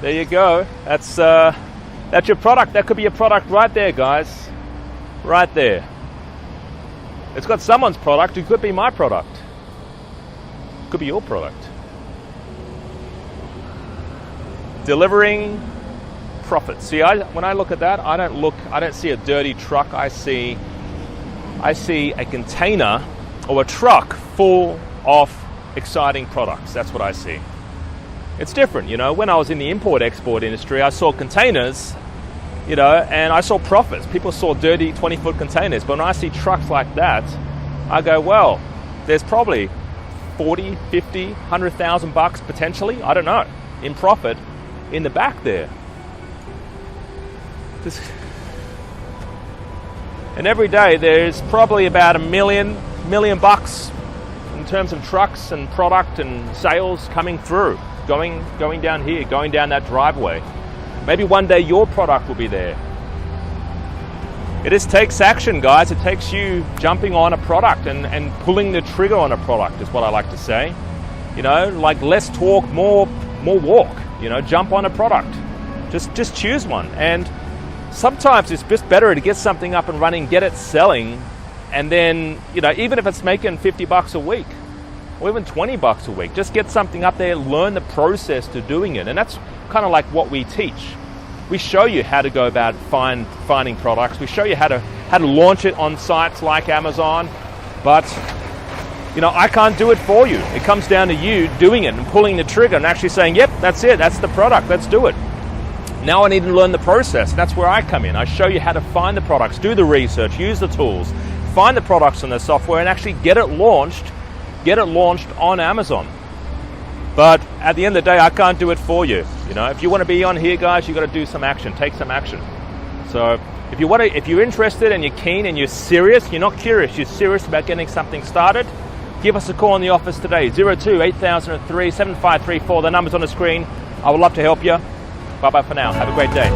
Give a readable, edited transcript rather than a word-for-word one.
There you go. That's your product. That could be your product right there, guys. Right there. It's got someone's product. It could be my product. It could be your product. Delivering profit. See, when I look at that, I don't see a dirty truck. I see a container or a truck full of exciting products. That's what I see. It's different, you know. When I was in the import-export industry, I saw containers, you know, and I saw profits. People saw dirty 20-foot containers. But when I see trucks like that, I go, well, there's probably 40, 50, 100,000 bucks potentially, I don't know, in profit in the back there. And every day there's probably about $1 million bucks in terms of trucks and product and sales coming through, going down here, going down that driveway. Maybe one day your product will be there. It just takes action, guys. It takes you jumping on a product and pulling the trigger on a product is what I like to say. You know, like less talk, more walk. You know, jump on a product. Just choose one. And sometimes it's just better to get something up and running, get it selling, and then, you know, even if it's making 50 bucks a week or even 20 bucks a week, just get something up there, learn the process to doing it. And that's kind of like what we teach. We show you how to go about finding products. We show you how to launch it on sites like Amazon, but you know, I can't do it for you. It comes down to you doing it and pulling the trigger and actually saying, yep, that's it, that's the product, let's do it. Now I need to learn the process. That's where I come in. I show you how to find the products, do the research, use the tools, find the products and the software, and actually get it launched on Amazon. But at the end of the day, I can't do it for you. You know, if you want to be on here, guys, you got to do some action, take some action. So if you're interested and you're keen and you're serious, you're not curious, you're serious about getting something started, give us a call in the office today, 02-8003-7534. The number's on the screen. I would love to help you. Bye-bye for now. Have a great day.